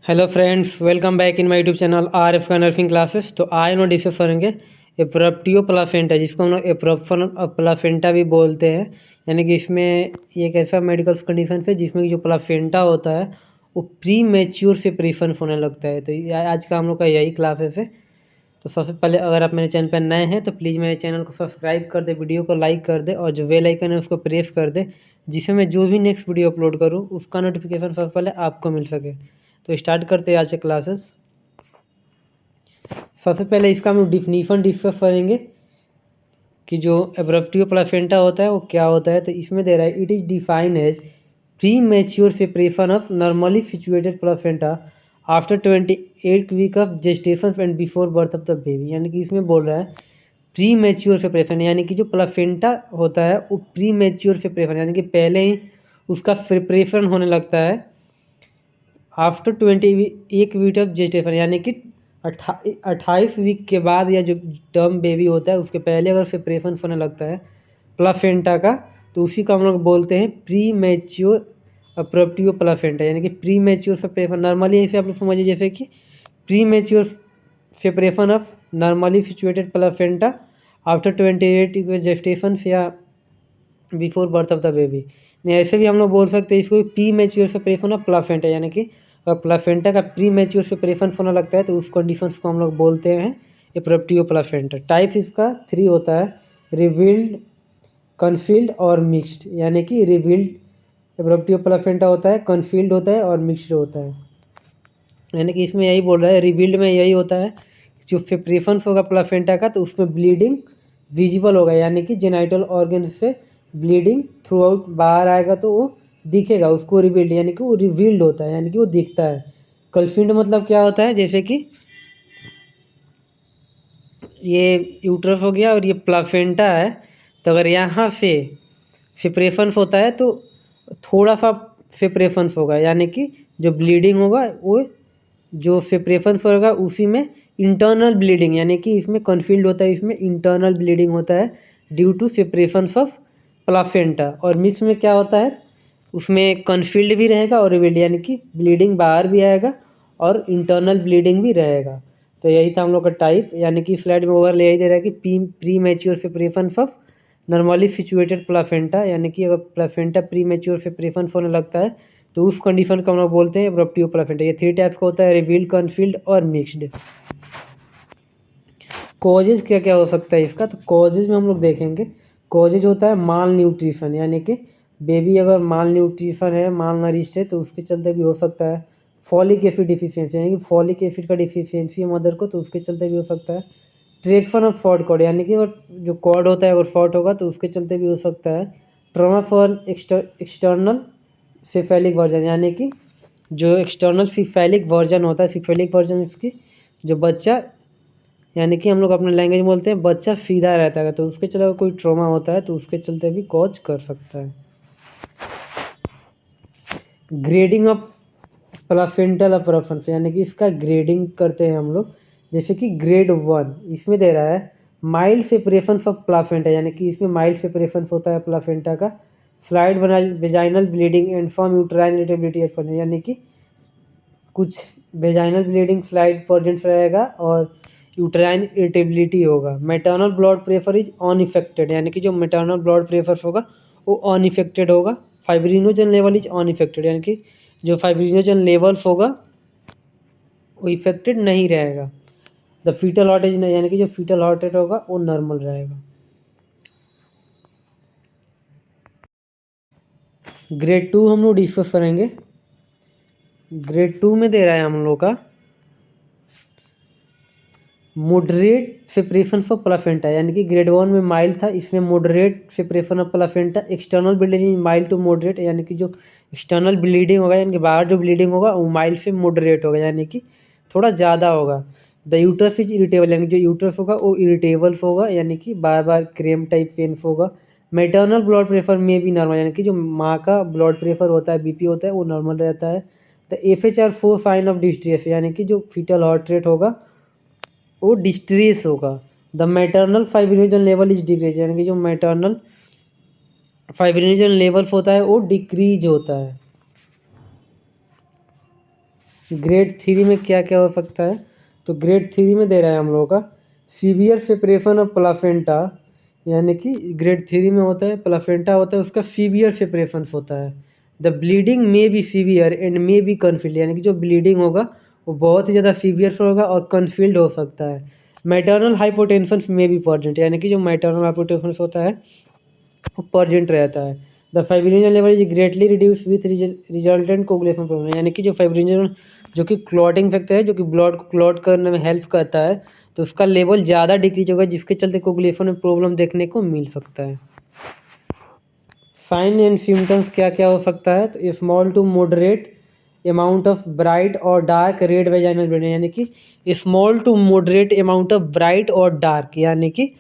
Hello friends, welcome back in my YouTube channel R F का nursing classes. तो आज हम लोग डिस्कस करेंगे एप्रप्टियो प्लासेंटा, जिसको हम लोग एप्रप्शन प्लासेंटा भी बोलते हैं। यानी कि इसमें ये एक ऐसा मेडिकल कंडीशन है जिसमें कि जो प्लासेंटा होता है वो प्री मैच्योर से प्रीफर्स होने लगता है। तो आज का हम लोग का यही क्लासेस है। तो सबसे पहले अगर आप मेरे चैनल पर नए हैं तो प्लीज़ मेरे चैनल को सब्सक्राइब कर दे, वीडियो को लाइक कर दे और जो बेल आइकन है उसको प्रेस कर दे, जिससे मैं जो भी नेक्स्ट वीडियो अपलोड करूँ उसका नोटिफिकेशन सबसे पहले आपको मिल सके। तो स्टार्ट करते हैं आज से क्लासेस। सबसे पहले इसका हम डिफिनीशन डिस्कस करेंगे कि जो एब्रप्टियो प्लासेंटा होता है वो क्या होता है। तो इसमें दे रहा है, it is defined as premature separation of normally situated placenta after 28 week of gestation and before birth of the baby. यानी कि इसमें बोल रहा है प्री मैच्योर सेपरेशन, यानी कि जो प्लासेंटा होता है वो प्री मैच्योर सेपरेशन यानी कि पहले ही उसका सेपरेशन होने लगता है आफ्टर 21 वीक ऑफ जेस्टेशन, यानी कि 28 वीक के बाद, या जो टर्म बेबी होता है उसके पहले अगर सेपरेशन होने लगता है प्लासेंटा का, तो उसी को हम लोग बोलते हैं प्री मैच्योर एप्रप्टियो प्लासेंटा। यानी कि प्री मैच्योर सेपरेशन नॉर्मली ऐसे आप लोग समझिए जैसे कि premature separation of normally situated placenta after 28 gestation या before birth of the baby. ऐसे भी हम लोग बोल सकते हैं इसको premature separation of placenta, यानी कि प्लासेंटा का प्री मैच्योर सेपरेशन होने लगता है तो उस कंडीशन को हम लोग बोलते हैं एप्रप्टियो प्लासेंटा। टाइप इसका 3 होता है, रिवील्ड, कन्फील्ड और मिक्स्ड। यानी कि रिवील्ड एप्रप्टियो प्लासेंटा होता है, कन्फील्ड होता है और मिक्स्ड होता है। यानी कि इसमें यही बोल रहा है, रिवील्ड में यही होता है जो सेपरेशन होगा प्लासेंटा का तो उसमें ब्लीडिंग विजिबल होगा, यानी कि जेनाइटल ऑर्गन से ब्लीडिंग थ्रू आउट बाहर आएगा तो वो दिखेगा, उसको रिवील्ड, यानी कि वो रिवील्ड होता है, यानी कि वो दिखता है। कन्फील्ड मतलब क्या होता है, जैसे कि ये यूट्रस हो गया और ये प्लासेंटा है, तो अगर यहाँ से सेपरेशन होता है तो थोड़ा सा सेपरेशन होगा, यानी कि जो ब्लीडिंग होगा वो जो सेपरेशन होगा उसी में इंटरनल ब्लीडिंग, यानी कि इसमें कन्फील्ड होता है, इसमें इंटरनल ब्लीडिंग होता है due to separation of placenta. और मिक्स में क्या होता है, उसमें कन्फील्ड भी रहेगा और रिवील्ड, यानी कि ब्लीडिंग बाहर भी आएगा और इंटरनल ब्लीडिंग भी रहेगा। तो यही था हम लोग का टाइप। यानी कि स्लाइड में ओवर यही दे रहा है कि premature separation of normally situated placenta, यानी कि अगर प्लासेंटा प्री मैच्योर सेपरेशन होने लगता है तो उस कंडीशन को हम लोग बोलते हैं एब्रप्टियो प्लासेंटा। ये 3 टाइप्स का होता है, रिवील्ड, कन्फील्ड और मिक्स्ड। कॉजेज क्या क्या हो सकता है इसका, तो कॉजेज में हम लोग देखेंगे, कॉजेज होता है माल न्यूट्रिशन, यानी कि बेबी अगर माल न्यूट्रिशन है, माल नरिश्ड है तो उसके चलते भी हो सकता है। फॉलिक एसिड डिफिशियंसी, यानी कि फॉलिक एसिड का डिफिशियंसी है मदर को तो उसके चलते भी हो सकता है। ट्रैक्शन ऑफ फॉट कॉर्ड, यानी कि अगर जो कॉर्ड होता है अगर फॉट होगा तो उसके चलते भी हो सकता है। Trauma for external cephalic version, यानी कि जो एक्सटर्नल सिफेलिक वर्जन होता है, सिफेलिक वर्जन इसकी जो बच्चा, यानी कि हम लोग अपने लैंग्वेज में बोलते हैं बच्चा सीधा रहता है तो उसके चलते अगर कोई ट्रॉमा होता है तो उसके चलते भी कॉज कर सकता है। ग्रेडिंग ऑफ प्लासेंटल अप्रफन, यानी कि इसका ग्रेडिंग करते हैं हम लोग, जैसे कि ग्रेड 1 इसमें दे रहा है माइल्ड सेपरेशन ऑफ प्लासेंटा, यानी कि इसमें माइल्ड सेपरेशन होता है प्लासेंटा का। Flied vaginal bleeding and form uterine irritability, यानी कि कुछ वेजाइनल ब्लीडिंग फ्लाइड प्रेजेंट रहेगा और यूट्राइन इरिटेबिलिटी होगा। Maternal blood pressure is unaffected, यानी कि जो मैटरनल ब्लड प्रेशर होगा वो अनइफेक्टेड होगा। फाइब्रिनोजन लेवल इज अनइफेक्टेड, यानी कि जो फाइब्रिनोजन लेवल्स होगा वो इफेक्टेड नहीं रहेगा। द फीटल हार्ट एज, यानी कि जो फीटल हार्ट रेट होगा वो नॉर्मल रहेगा। ग्रेड 2 हम लोग डिस्कस करेंगे। ग्रेड 2 में दे रहा है हम लोग का मॉडरेट सेपरेशन ऑफ प्लासेंटा, यानी कि ग्रेड 1 में माइल्ड था, इसमें moderate separation of placenta. External bleeding mild to moderate, यानी कि जो एक्सटर्नल ब्लीडिंग होगा यानी कि बाहर जो ब्लीडिंग होगा वो माइल्ड से मॉडरेट होगा, यानी कि थोड़ा ज़्यादा होगा। द यूट्रस इज इरिटेबल, यानी कि जो यूट्रस होगा वो इरिटेबल होगा, यानी कि बार बार क्रेम टाइप पेन्स होगा। मैटरनल ब्लड प्रेशर में भी नॉर्मल, यानी कि जो माँ का ब्लड प्रेशर होता है, बीपी होता है, वो नॉर्मल रहता है। The FH are 4 sign of distress, यानी कि जो फीटल हार्ट रेट होगा वो डिस्ट्रेस होगा। The maternal fibrinogen level is decrease, यानी कि जो मैटरनल फाइब्रिनोजन लेवल्स होता है वो डिक्रीज होता है। ग्रेड 3 में क्या क्या हो सकता है, तो ग्रेड 3 में दे रहा है हम लोगों का सीवियर सेपरेशन ऑफ प्लासेंटा, यानी कि ग्रेड 3 में होता है प्लासेंटा होता है उसका सीवियर सेपरेशन होता है। The bleeding may be severe and may be concealed, यानी कि जो ब्लीडिंग होगा वो बहुत ही ज़्यादा सीवियर होगा और कन्फील्ड हो सकता है। मैटरनल हाइपोटेंशन में भी प्रेजेंट, यानी कि जो मैटरनल हाइपोटेंशन होता है वो प्रेजेंट रहता है। The fibrinogen level is greatly reduce with resultant coagulation problem, यानी कि जो फाइब्रिनोजन जो कि क्लॉटिंग फैक्टर है, जो कि ब्लड को क्लॉट करने में हेल्प करता है, तो उसका लेवल ज़्यादा डिक्रीज होगा, जिसके चलते कोगुलेशन में प्रॉब्लम देखने को मिल सकता है। साइन एंड सिम्टम्स क्या क्या हो सकता है, तो small to moderate amount of bright और डार्क रेड वेजाइनल ब्लीडिंग, यानी कि small to moderate amount of bright और डार्क, यानी कि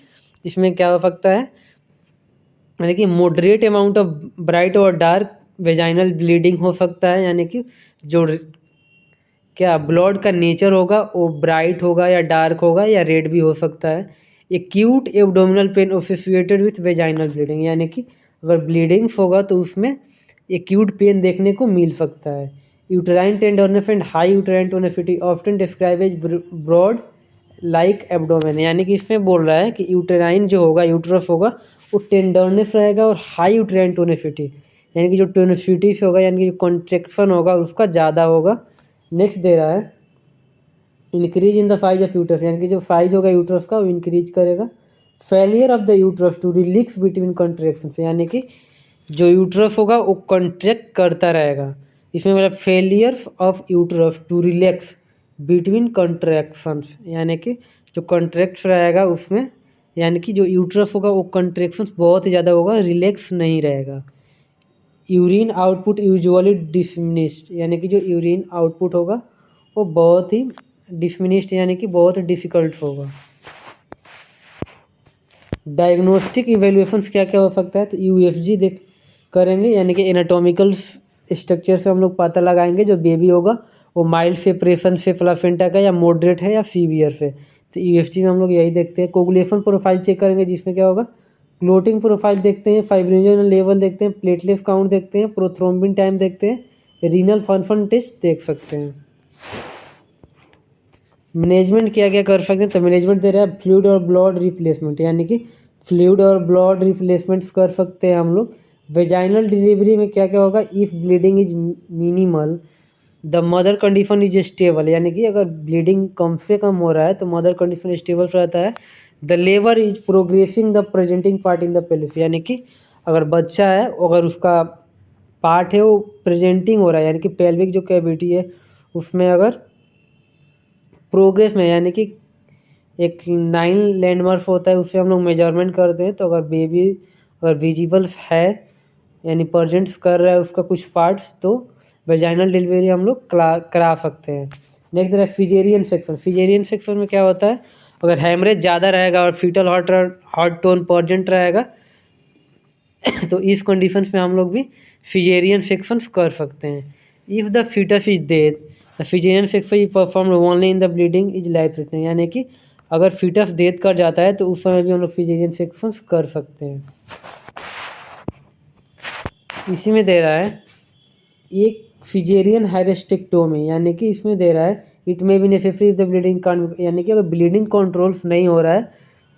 इसमें क्या हो सकता है, यानी कि मॉडरेट अमाउंट ऑफ ब्राइट और डार्क वेजाइनल ब्लीडिंग हो सकता है, यानी कि जो क्या ब्लड का नेचर होगा वो ब्राइट होगा या डार्क होगा या रेड भी हो सकता है। Acute abdominal pain associated with vaginal bleeding, यानी कि अगर ब्लीडिंग्स होगा तो उसमें एक्यूट पेन देखने को मिल सकता है। Uterine tenderness and high uterine tonicity often describe as broad like abdomen, यानी कि इसमें बोल रहा है कि यूटेराइन जो होगा यूट्रस होगा वो टेंडरनेस रहेगा और हाई यूटेराइन टोनिसिटी, यानी कि जो टोनिसिटी से होगा यानी कि जो कॉन्ट्रैक्शन होगा उसका ज़्यादा होगा। नेक्स्ट दे रहा है increase in the size of uterus, यानी कि जो साइज होगा यूट्रस का वो इंक्रीज करेगा। Failure of the uterus to relax between contraction, यानी कि जो यूट्रस होगा वो कॉन्ट्रैक्ट करता रहेगा। इसमें मतलब failure of uterus to relax between contractions, यानी कि जो कॉन्ट्रैक्ट रहेगा उसमें, यानी कि जो यूट्रस होगा वो कॉन्ट्रैक्शंस बहुत ही ज़्यादा होगा, रिलैक्स नहीं रहेगा। यूरिन आउटपुट यूजुअली डिसमिनिश्ड, यानी कि जो यूरिन आउटपुट होगा वो बहुत ही डिसमिनिश्ड, यानी कि बहुत डिफ़िकल्ट होगा। डायग्नोस्टिक इवेल्यूएशंस क्या क्या हो सकता है, तो यूएफजी देख करेंगे, यानी कि एनाटॉमिकल स्ट्रक्चर से हम लोग पता लगाएंगे जो बेबी होगा वो माइल्ड सेपरेशन से प्लासेंटा का या मॉडरेट है या सीवियर से, तो यूएफजी में हम लोग यही देखते हैं। कोगुलेशन प्रोफाइल चेक करेंगे जिसमें क्या होगा, क्लोटिंग प्रोफाइल देखते हैं, फाइब्रिनोजन लेवल देखते हैं, प्लेटलेट काउंट देखते हैं, प्रोथ्रोम्बिन टाइम देखते हैं, रीनल फंक्शन टेस्ट देख सकते हैं। मैनेजमेंट क्या क्या कर सकते हैं, तो मैनेजमेंट दे रहा है फ्लूइड और ब्लड रिप्लेसमेंट, यानी कि फ्लूइड और ब्लड रिप्लेसमेंट कर सकते हैं हम लोग। वेजाइनल डिलीवरी में क्या क्या होगा, if bleeding is minimal the mother condition is stable, यानी कि अगर ब्लीडिंग कम से कम हो रहा है तो मदर कंडीशन स्टेबल रहता है। The labour is progressing the presenting part in the pelvis, यानी कि अगर बच्चा है अगर उसका पार्ट है वो प्रेजेंटिंग हो रहा है, यानी कि पेल्विक जो कैविटी है उसमें अगर प्रोग्रेस में, यानी कि एक 9 लैंडमार्क होता है उससे हम लोग मेजरमेंट करते हैं, तो अगर बेबी अगर विजिबल है यानी प्रेजेंट कर रहा है उसका कुछ पार्ट्स, तो वेजाइनल डिलीवरी हम लोग करा सकते हैं। नेक्स्ट है फिजेरियन सेक्शन। फिजेरियन सेक्शन में क्या होता है, अगर हैमरेज ज़्यादा रहेगा और फीटल हार्ट टोन प्रेजेंट रहेगा तो इस कंडीशन में हम लोग भी फिजेरियन सेक्शन कर सकते हैं। If the foetus is dead the caesarean section is perform only in the bleeding is life threatening, यानी कि अगर फीटस डेथ कर जाता है तो उस समय भी हम लोग फिजेरियन सेक्शन कर सकते हैं। इसी में दे रहा है एक फिजेरियन हायरेस्टेक्टोमी, यानी कि इसमें दे रहा है it may be necessary if the bleeding can't, यानी कि अगर ब्लीडिंग कंट्रोल्स नहीं हो रहा है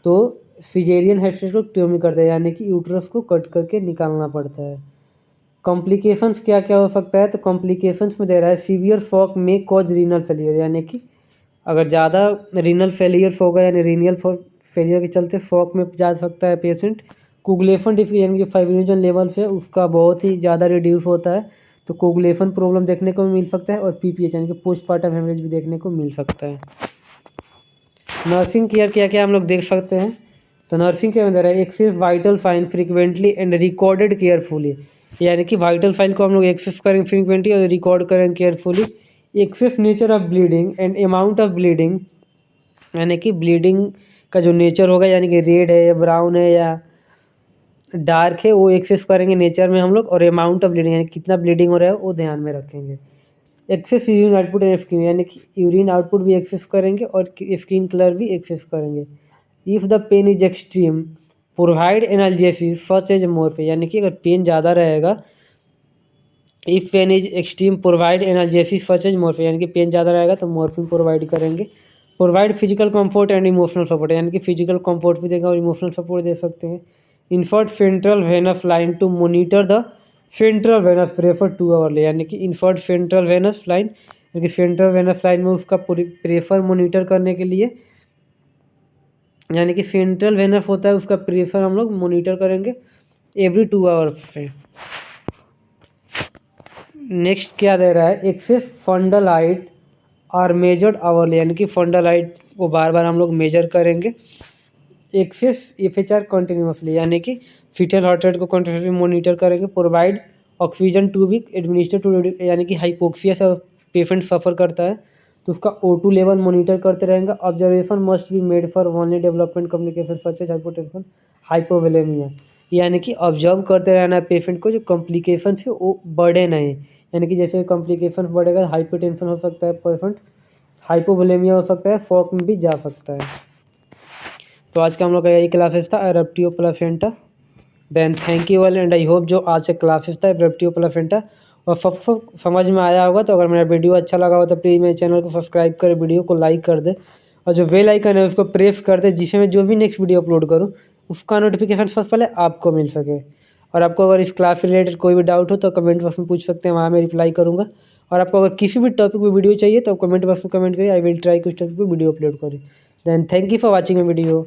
तो फिजेरियन हायरेस्टेक्टोमी करते हैं, यानी कि यूट्रस को कट करके निकालना पड़ता है। कॉम्प्लिकेशंस क्या क्या हो सकता है, तो कॉम्प्लिकेशंस में दे रहा है सीवियर शॉक में कॉज रीनल फेलियर, यानी कि अगर ज़्यादा रीनल फेलियर्स होगा यानी रीनल फेलियर के चलते शॉक में जा सकता है पेशेंट। कोगुलेशन डिफिक, यानी जो फाइब्रिनोजन लेवल्स है उसका बहुत ही ज़्यादा रिड्यूस होता है तो कोगुलेशन प्रॉब्लम देखने को मिल सकता है। और पीपीएच यानी कि पोस्टमार्टम हेमरेज भी देखने को मिल सकता है। नर्सिंग केयर क्या क्या हम लोग देख सकते हैं, तो नर्सिंग के अंदर है assess vital sign frequently and recorded carefully, यानी कि वाइटल फाइल को हम लोग एक्सेस करेंगे फ्रीक्वेंटली और रिकॉर्ड करेंगे carefully. Assess nature of bleeding and amount of bleeding, यानी कि ब्लीडिंग का जो नेचर होगा यानी कि रेड है या ब्राउन है या डार्क है वो एक्सेस करेंगे नेचर में हम लोग, और अमाउंट ऑफ ब्लीडिंग यानी कितना ब्लीडिंग हो रहा है वो ध्यान में रखेंगे। Assess urine output and skin, यानी कि यूरिन आउटपुट भी एक्सेस करेंगे और स्किन कलर भी एक्सेस करेंगे। If the pain is extreme provide analgesics such as morphine, यानी कि अगर पेन ज़्यादा रहेगा if pain is extreme provide analgesic such as morphine, यानी कि पेन ज़्यादा रहेगा तो मॉर्फिन प्रोवाइड करेंगे। Provide physical comfort and emotional support, यानी कि फिजिकल कंफर्ट भी देगा और इमोशनल सपोर्ट दे सकते हैं। Insert central venous line to monitor the central venous prefer 2 hour, यानी कि इन्फर्ट सेंट्रल वेनस लाइन, यानी कि सेंट्रल वेनस लाइन में उसका प्रेफर मोनिटर करने के लिए, यानी कि सेंट्रल वेनस होता है उसका प्रेफर हम लोग मोनिटर करेंगे एवरी 2 आवर्स पे। नेक्स्ट क्या दे रहा है, assess fundal height are measured hourly, यानी कि फंडल हाइट को बार बार हम लोग मेजर करेंगे। एक्सेस FHR कंटिन्यूसली, यानी कि फीटल हार्ट रेट को कंटिन्यूसली मॉनिटर करेंगे। Provide oxygen to be administer to, यानी कि हाइपोक्सिया से पेशेंट सफ़र करता है तो उसका O2 लेवल मॉनिटर करते रहेंगे। Observation must be made for only development communication such as hypotension hypovolemia, यानी कि ऑब्जर्व करते रहना है पेशेंट को, जो कॉम्प्लिकेशन है वो बढ़े नहीं, यानी कि जैसे कॉम्प्लिकेशन बढ़ेगा हाइपोटेंशन हो सकता है पेशेंट, हाइपोवोलेमिया हो सकता है, फॉक में भी जा सकता है। तो आज का हम लोग का यही क्लासेस था abruptio placenta. Then thank you all and I hope जो आज से क्लासेस था एब्रेप्टियो प्लासेंटा और सब समझ में आया होगा। तो अगर मेरा वीडियो अच्छा लगा हो तो प्लीज़ मेरे चैनल को सब्सक्राइब कर, वीडियो को लाइक कर दे और जो बेल आइकन है उसको प्रेस कर दे, जिससे मैं जो भी नेक्स्ट वीडियो अपलोड करूँ उसका नोटिफिकेशन सबसे पहले आपको मिल सके। और आपको अगर इस क्लास से रिलेटेड कोई भी डाउट हो तो कमेंट बॉक्स में पूछ सकते हैं, वहाँ मैं रिप्लाई करूँगा। और आपको अगर किसी भी टॉपिक पे वीडियो चाहिए तो कमेंट बॉक्स में कमेंट करिए, आई विल ट्राई कुछ टॉपिक पे वीडियो अपलोड करें। Then thank you for watching my video.